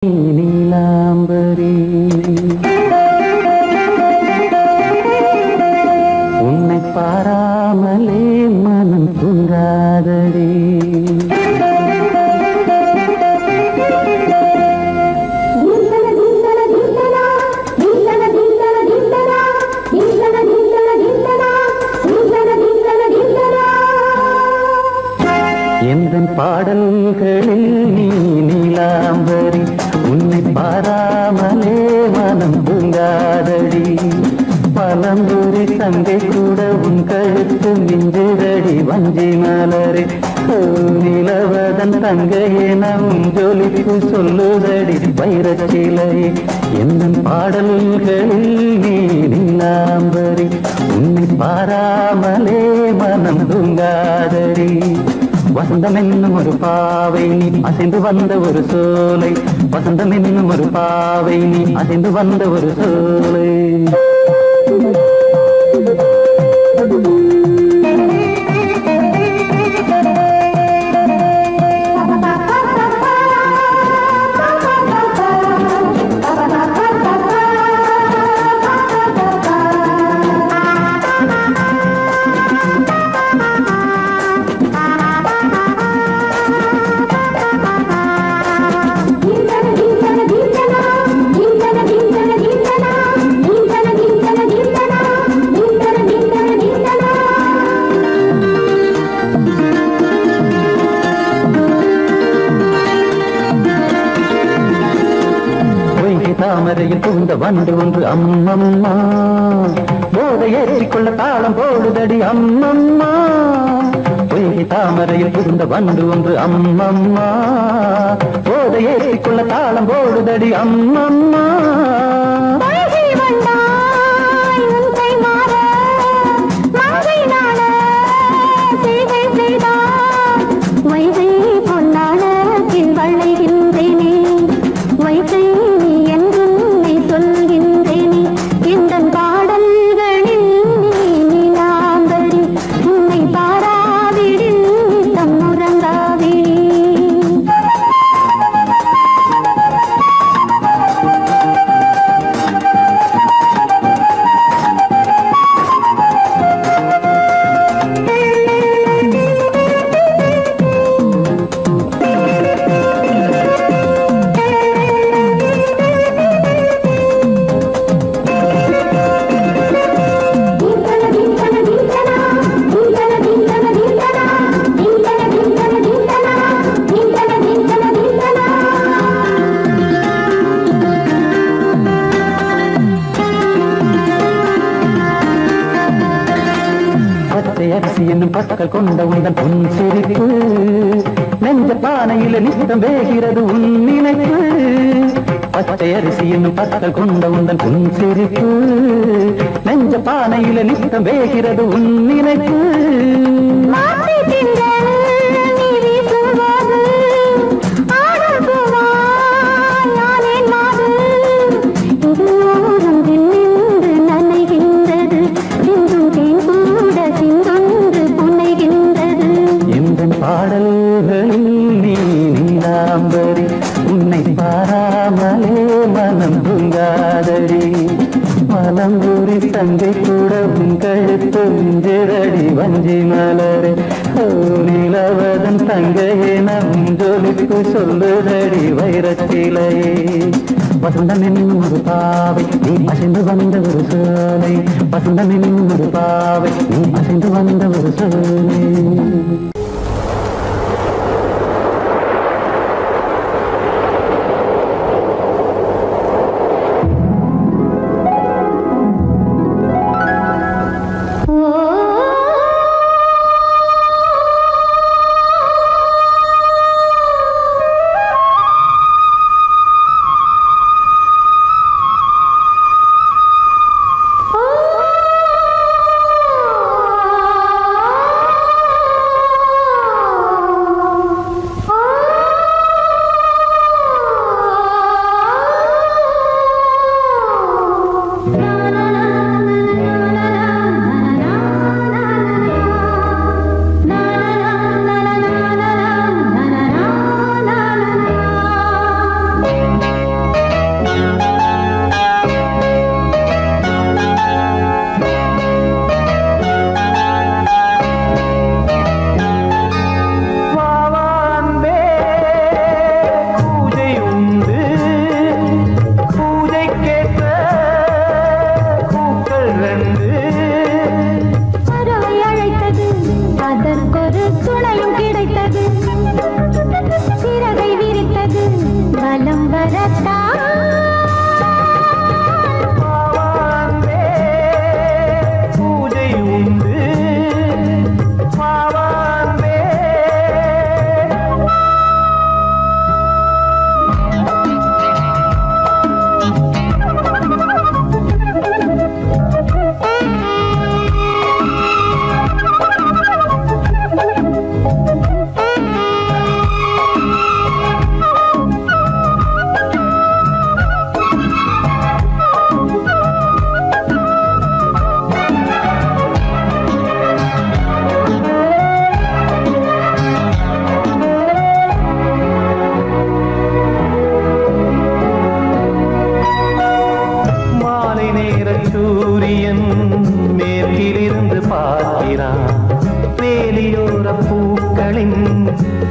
நீலாம்பரி உன்னை பாராமலே மனம் தூங்காதடி. எந்தன் பாடல்களில் நீ நீலாம்பரி உன்னை பாராமலே மனம் தூங்காதடி. பழம்புரி தங்கை கூட உன் கழுத்து மிஞ்சுதடி வஞ்சி மலரே. நிலவதன் தங்கையே நம் ஜொலிப்பு சொல்லுதடி வைரச்சிலையே. எந்தன் பாடல்களில் நீ நீலாம்பரி உன்னை பாராமலே மனம் தூங்காதடி. வசந்தம் என்னும் ஒரு பாவை நீ அசைந்து வந்த ஒரு சோலை. வசந்தம் என்னும் ஒரு பாவை நீ அசைந்து வந்த ஒரு சோலை. தாமரையில் புகுந்த வண்டு ஒன்று அம்மம்மா போதை ஏற்றிக்கொள்ள தாளம் போடுதடி அம்மம்மா. பொய்கை தாமரையில் புகுந்த வண்டு ஒன்று அம்மம்மா போதை ஏற்றிக்கொள்ள தாளம் போடுதடி அம்மம்மா. அரிசி என்னும் பற்கள் கொண்ட உந்தன் பொன் சிரிப்பு நெஞ்ச பானையில நித்தம் வேகிறது உன் நினைப்பு. பச்சை அரிசி என்னும் பற்கள் கொண்ட உந்தன் பொன் சிரிப்பு நெஞ்ச பானையில நித்தம் வேகிறது உன் நினைப்பு. பாடல்களில் நீ நீலாம்பரி உன்னை பாராமலே மனம் தூங்காதடி. பழம்புரி தங்கை கூட உன் கழுத்து மிஞ்சுதடி வஞ்சி மலரே. நிலவதன் தங்கையே நம் ஜொலிப்பு சொல்லுதடி வைரச்சிலையே. வசந்தம் என்னும் ஒரு பாவை நீ அசைந்து வந்த ஒரு சோலை. வசந்தம் என்னும் ஒரு பாவை நீ அசைந்து வந்த ஒரு சோலை.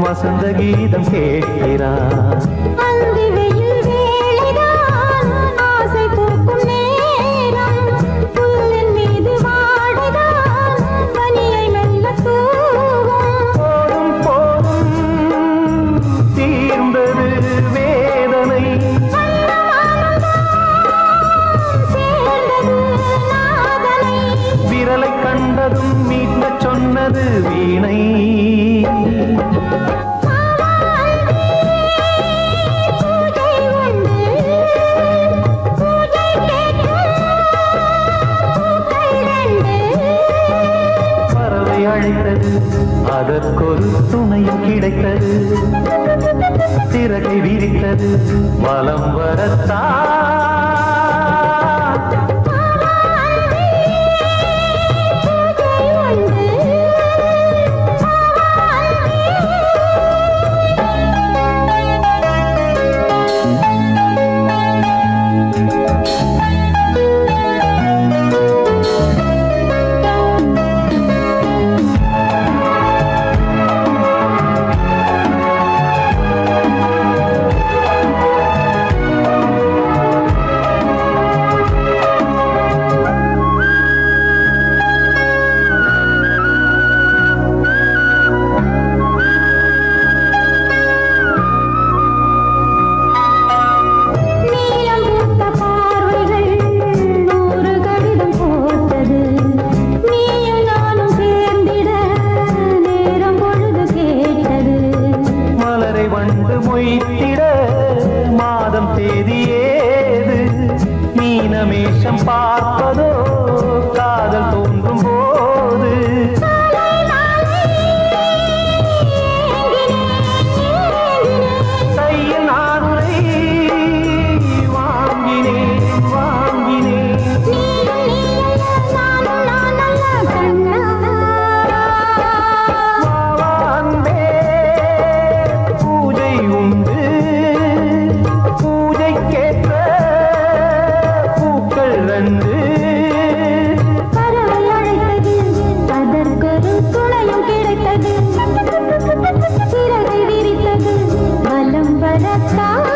வசந்த கீதம் கேட்கிறான். அந்தி வெயில் வேளைதான் ஆசை பூக்கும் நேரம், புல்லின் மீது வாடைதான் பனியை மெல்ல தூவும். போதும் போதும் தீர்ந்தது வேதனை, சேர்ந்தது நாதனை, விரலை கண்டதும் மீட்க சொன்னது வீணை. அதற்கொரு துணையும் கிடைத்தது, சிறகை விரித்தது வலம் வரத்தான். மாதம் தேதியேது மீனமேஷம் பார்ப்பதோ காதல் தோன்றும் போது, கையில் நானுரை வாங்கினேன் வாங்கினேன். பூஜை உண்டு, பூஜைக்கேற்ற பூக்கள் ரெண்டு. பறவை அழைத்தது, அதற்கொரு துணையும் கிடைத்தது, சிறகை விரித்தது வலம் வரத்தான்.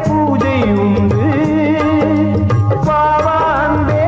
பூஜை உண்டு பாவாந்தே.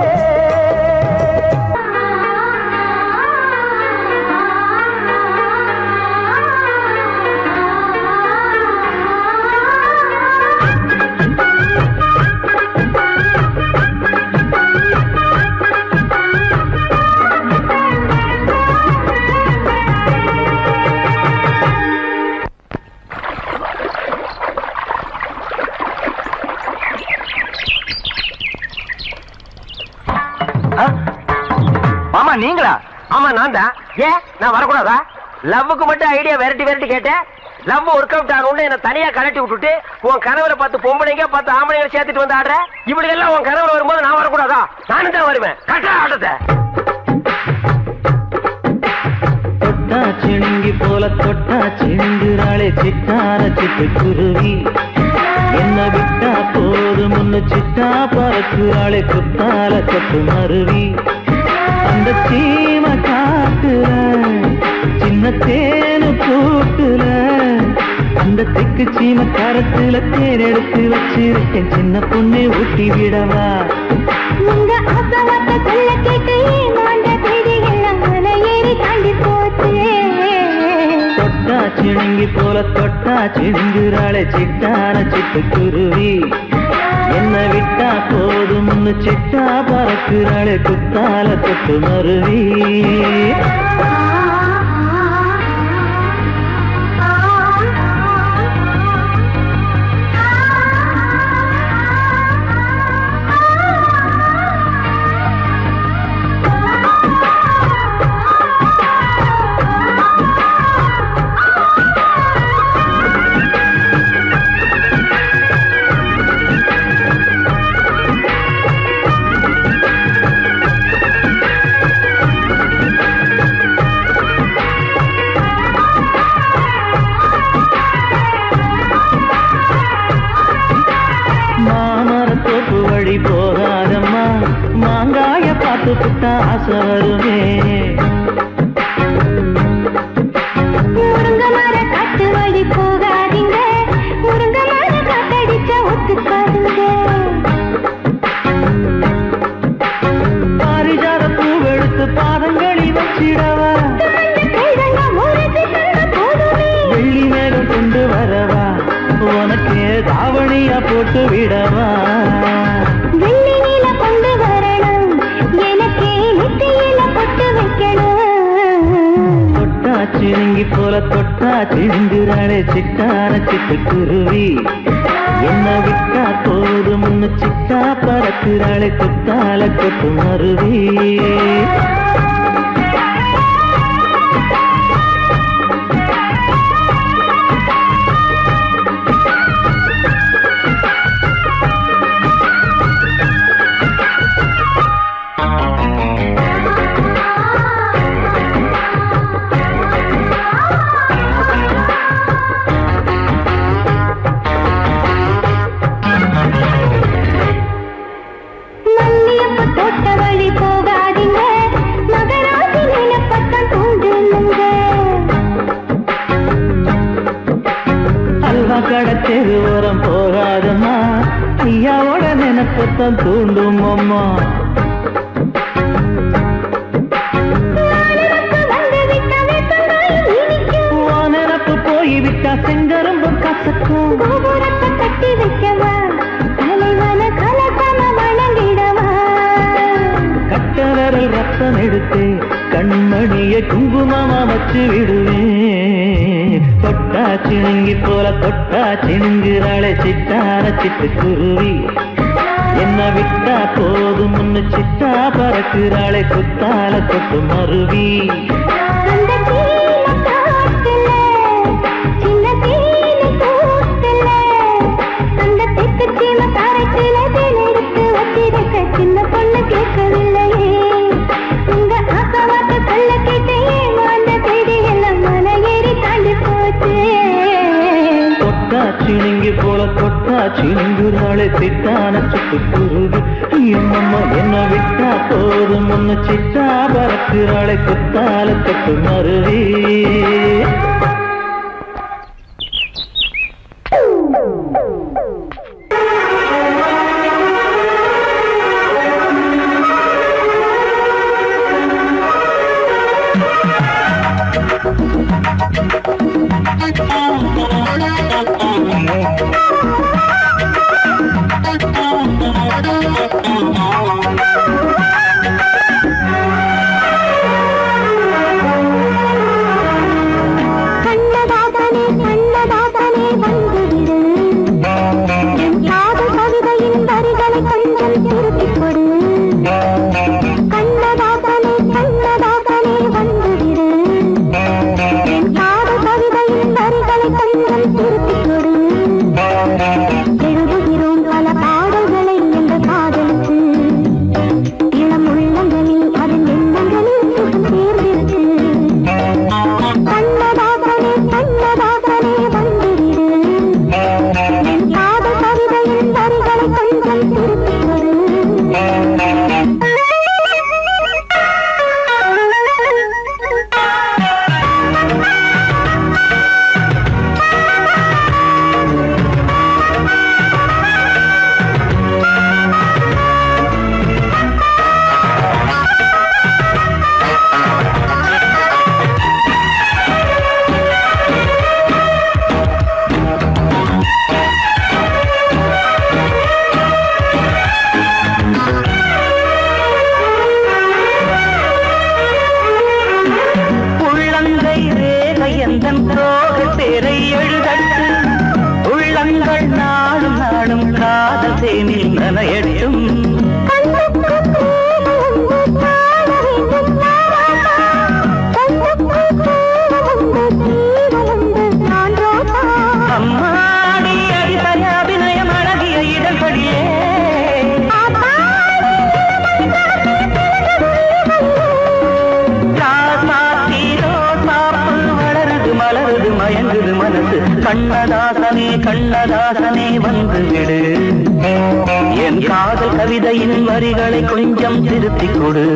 மாமா நீங்களா? ஆமா நான் தான். ஏன் நான் வரக்கூடாதா? லவ்வுக்கு மட்டும் ஐடியா விரட்டி விரட்டி கேட்டேன். லவ் ஒர்க் அவுட் ஆகணும்னு என்ன தனியா கலட்டி விட்டுட்டு உன் கனவுல 10 பொம்பளைங்க 10 ஆம்பளைங்க சேர்த்துட்டு வந்து ஆடுற. இப்படி எல்லாம் உன் கனவுல வரும்போது நான் வரக்கூடாதா? நானும் தான் வருவேன். கட்டா ஆட்டத்தை தொட்டா சிணுங்கி போல தொட்டா சிணுங்குறாளே சிட்டார சிட்டு குருவி, என்ன விட்டா போதும் முன்னு சிட்டா பறக்குறாளே குத்தால கொட்டு மருவி. அந்த சீம காட்டுல சின்ன தேனு கூட்டுல, அந்த தெக்கு சீம கரத்துல தேர் எடுத்து வச்சிருக்கேன் சின்ன பொண்ணு ஊட்டி விடவா. உங்க அசவத்தை சொல்ல கேட்டு மாண்ட தேதி எல்லாம் மலை ஏறி தாண்டி போச்சு. தொட்டா சிணுங்கி போல தொட்டா சிணுங்குறாளே சிட்டான சிட்டுக்குருவி என்ன விட்டா போதும்னு சிட்டா பறக்குறாளே குத்தால தொட்டு மருவி போகாதம்மா மாங்காய பார்த்து புட்டா ஆசை வருமே முருங்க மர காட்டு வழி போகாதீங்க முருங்க மர காத்தடிச்ச ஒத்துக்காதுங்க பாரிஜாத பூவெடுத்து பாதங்களில் வச்சிடவா வெள்ளி மேகம் கொண்டு வரவா உனக்கு தாவணியா போட்டு விடவா வெள்ளி நீல கொண்டு வரணும் எனக்கே நெத்தியில பொட்டு வைக்கணும் தொட்டா சிணுங்கி போல தொட்டா சிணுங்குறாளே சிட்டான சிட்டுக்குருவி என்ன விட்டா போதும்னு சிட்டா பறக்குறாளே குத்தால கொட்டு மருவி கடத்தெரு ஓரம் போகாதம்மா ஐயாவோட நினைப்பத்தான் தூண்டும் அம்மா நினப்பு போய்விட்டா செங்கரும்பு கசக்கும் கட்டி வைக்கவா தலைவன கலசம வணங்கிடவா கட்டவரல் ரத்தம் எடுத்து கண்மணிய குங்குமமா வச்சு விடுவேன் தொட்டா சிணுங்கி போல தொட்டா சிணுங்குறாளே சிட்டான சிட்டுக்குருவி என்ன விட்டா போதும்னு சிட்டா பறக்குறாளே குத்தால கொட்டு மருவி சின்ன பொண்ணு கேட்கவில்லையே உங்க ஆசவாட்ட சொல்ல கேட்டையே அந்த தேடி எல்லாம் மன ஏறி தாண்டி போச்சு தொட்டா சிணுங்கி போல தொட்டா சிணுங்குறாளே சிட்டான சிட்டுக்குருவி என்னம்மா என்ன விட்டா போதும் ஒன்னு சிட்டா பறக்குறாளே குத்தால கொட்டு மருவி கண்ணு மயங்குது மனசு. கண்ணதாசனே கண்ணதாசனே வந்து விடு, என் காதல் கவிதையின் வரிகளை கொஞ்சம் திருத்திக் கொடு.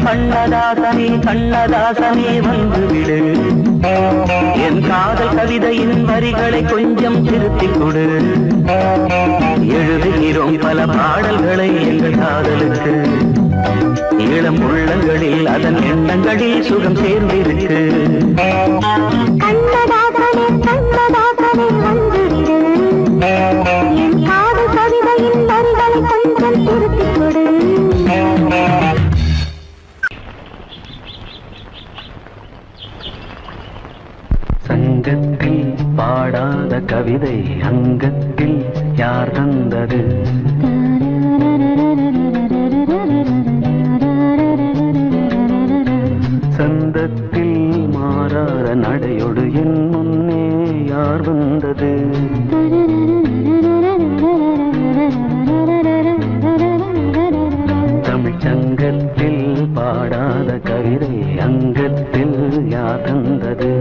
கண்ணதாசனே கண்ணதாசனே வந்து விடு, என் காதல் கவிதையின் வரிகளை கொஞ்சம் திருத்திக் கொடு. எழுதுகிறோம் பல பாடல்களை எங்கள் காதலுக்கு, இளம் உள்ளங்களில் அதன் எண்ணங்களில் சுகம் சேர்ந்திருக்கு. கண்ணதாசனே கண்ணதாசனே வந்து விடு, என் காதல் கவிதையின் வரிகளை கொஞ்சம் திருத்திக் கொடு. சங்கத்தில் பாடாத கவிதை அங்கத்தில் யார் தந்தது? சந்தத்தில் மாறாத நடையோடு என் முன்னே யார் வந்தது? தமிழ் சங்கத்தில் பாடாத கவிதை அங்கத்தில் யார் தந்தது?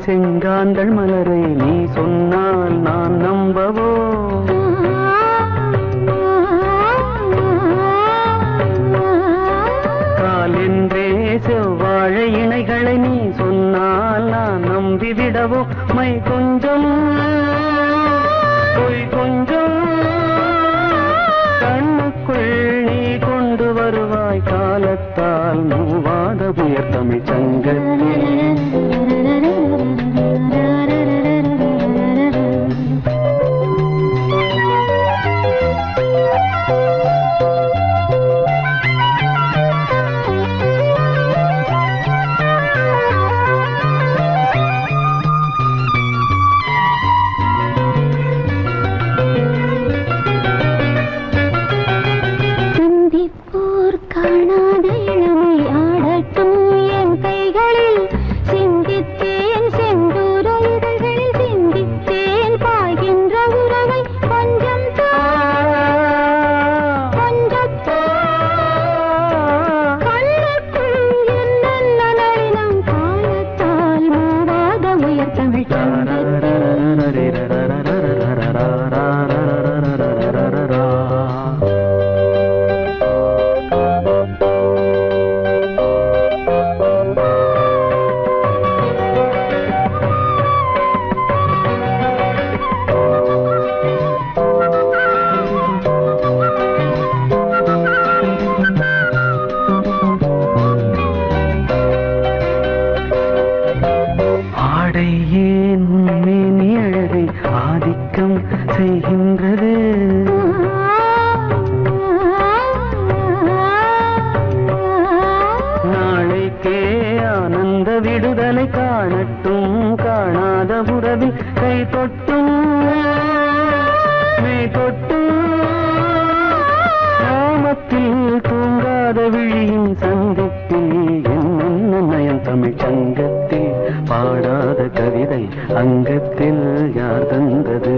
செங்காந்தள் மலரை நீ சொன்னால் நான் நம்பவோ? கால் என்றே செவ்வாழை இணைகளை நீ சொன்னால் நான் நம்பிவிடவோ? மை கொஞ்சம் பொய் கொஞ்சம் கண்ணுக்குள் நீ கொண்டு வருவாய், காலத்தால் மூவாத புயர் தமிழ் சங்கத்தில். செய்கின்றது. நாளைக்கே ஆனந்த விடுதலை காணட்டும், காணாத உறவில் கை தொட்டும் மெய் தொட்டும், நாமத்தில் தூங்காத விழியின் சந்திப்பில் என்ன நயம் தமிழ் சங்கத்தில் பாடாத கவிதை அங்கத்தில் யார் தந்தது?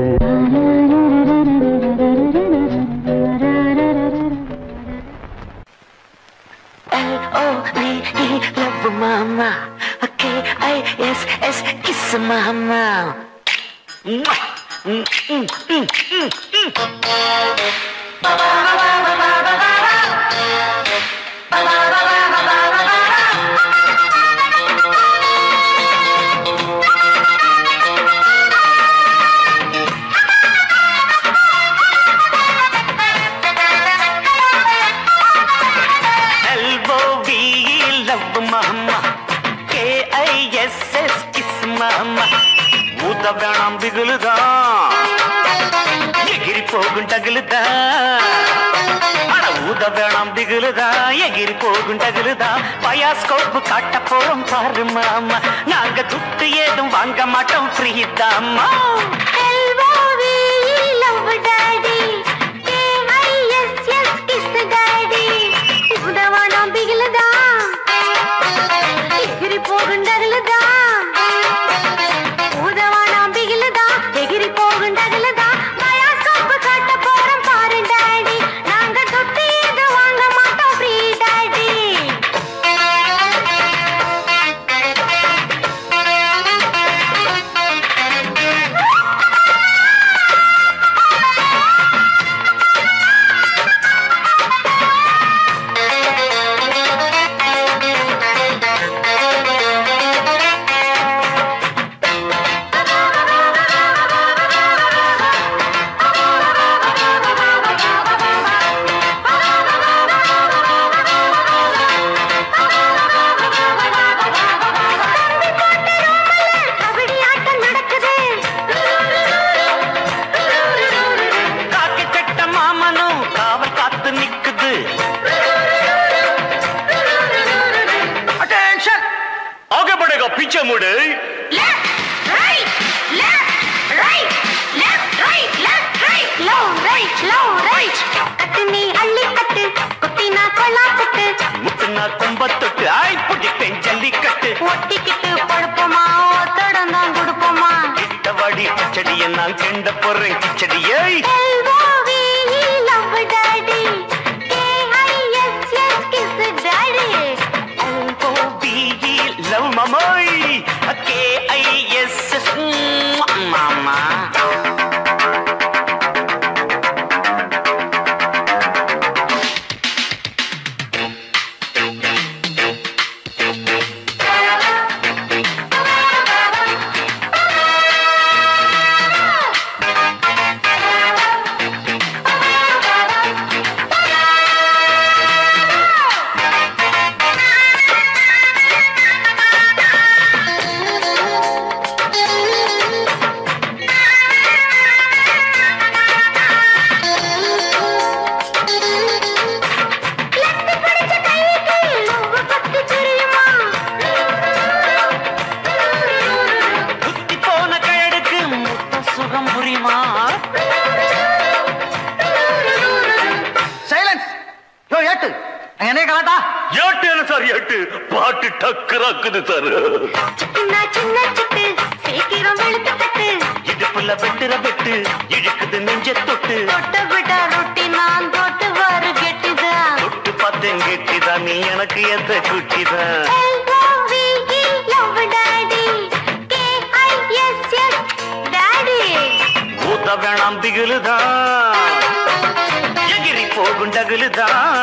L-O-V-E, love mama. K-I-S-S, kiss mama. வேணாம் திகுலுதா எகிரி போகும் டகுலுதா, அட ஊத வேணாம் திகுலுதா எகிரி போகும் டகுலுதா. பயாஸ்கோப்பு காட்ட போறோம் பாரு மாமா, நாங்க துட்டு ஏதும் வாங்க மாட்டோம் ஃப்ரீ தாமா. पीछे मुड़े लेफ्ट राइट लो राइट कटनी अल्ली कट कुटीना कोला कट मुतना कुंबत्तुट आई पुडिपें जल्लिकट्टु ஒட்டிக்கிட்டு படுப்போமா ஓட்டடனா குடுப்போமா கிட்டவாடி கிச்சடியை நான் கெண்ட போறேன் கிச்சடியை LOVE love daddy KISS kiss daddy LOVE love mamoy KISS mama பாட்டு டக்கராக்குது சார் சின்ன சின்ன சிட்டு சீக்கிரம் வெளுத்து கட்டு இடுப்புல வெட்டுற வெட்டு இழுக்குது நெஞ்ச தொட்டு தொட்ட விட ரொட்டி நான் தொட்டு வரு கெட்டிதான் தொட்டு பார்த்தேன் கெட்டிதான் நீ எனக்கு எந்த குட்டிதான் LOVE love daddy KISS daddy ஊத்த வேணாம் திகிலுதான் எகிரி போகும் டகுலுதான்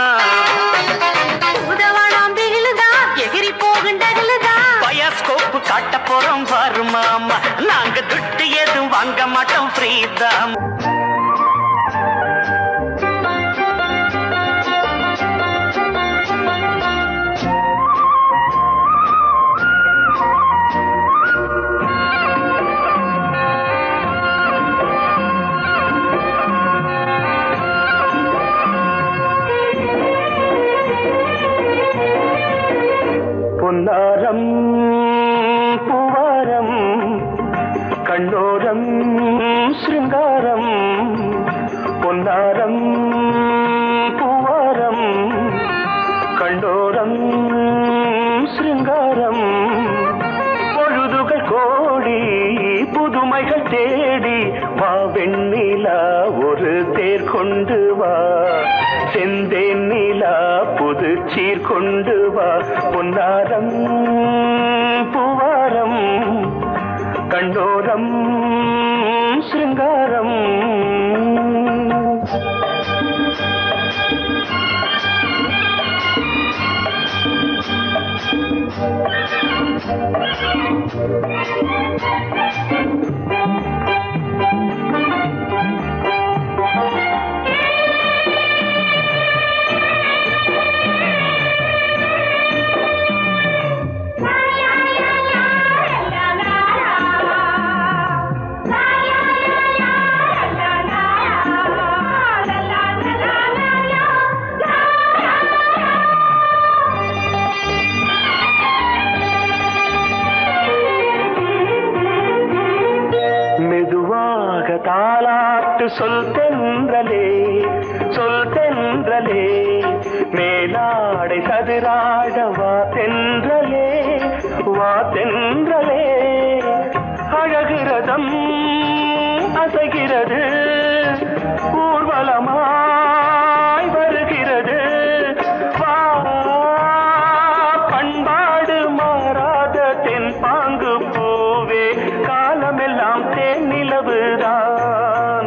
பயாஸ்கோப்பு காட்ட போறோம் பாரு மாமா, நாங்க துட்டு எதுவும் வாங்க மாட்டோம் ஃப்ரீதான். ஒரு தேர் கொண்டு வா செந்தேன் நிலா புது சீர் கொண்டு வா பொன்னாரம் பூவாரம் கண்டோரம் சிருங்காரம் தாலாட்டு சொல் தென்றலே மேலாடை சதுராட வா தென்றலே அழகிறதம் அசைகிறது ஊர்வலமாய் வருகிறது வா பண்பாடு மாறாத தென் பாங்கு பூவே காலமெல்லாம் தேன் நிலவுதான்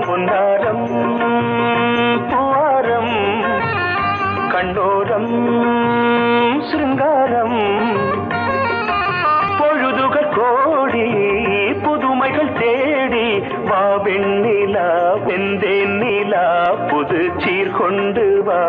பொன்னாரம் பூவாரம் கண்டோரம் சிருங்காரம் பொழுதுகள் கோடி புதுமைகள் தேடி வா வெண்ணிலா வெந்தேன் நிலா புது சீர் கொண்டு வா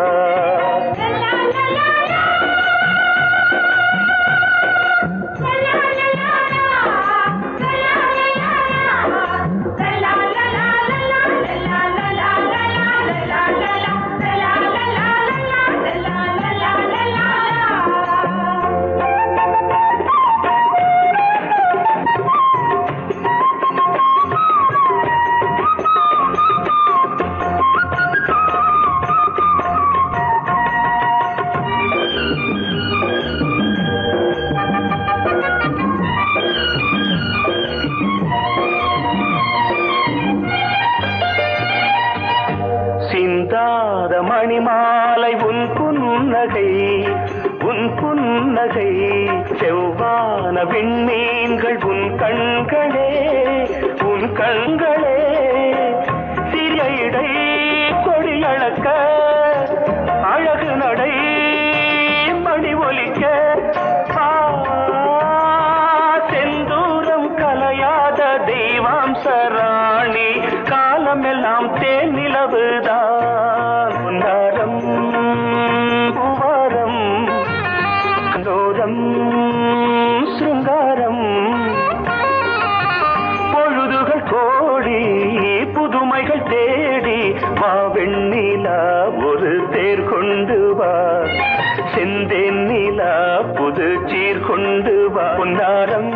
சிந்தாத மணிமாலை உன் புன்னகை செவ்வான விண்மீன்கள் உன் கண்களே சிறிய இடை கொடியளக்க அழகு நடை மணி ஒலிக்க செந்தூரம் கலையாத தெய்வாம்சராணி காலமெல்லாம் தேன் நிலவுதான் பொன்னாரம் பூவாரம் கண்டோரம் சிருங்காரம் பொழுதுகள் கோடி புதுமைகள் தேடி வா வெண்ணிலா ஒரு தேர் கொண்டு வா செந்தேன் நிலா புது சீர் கொண்டு வா பொன்னாரம்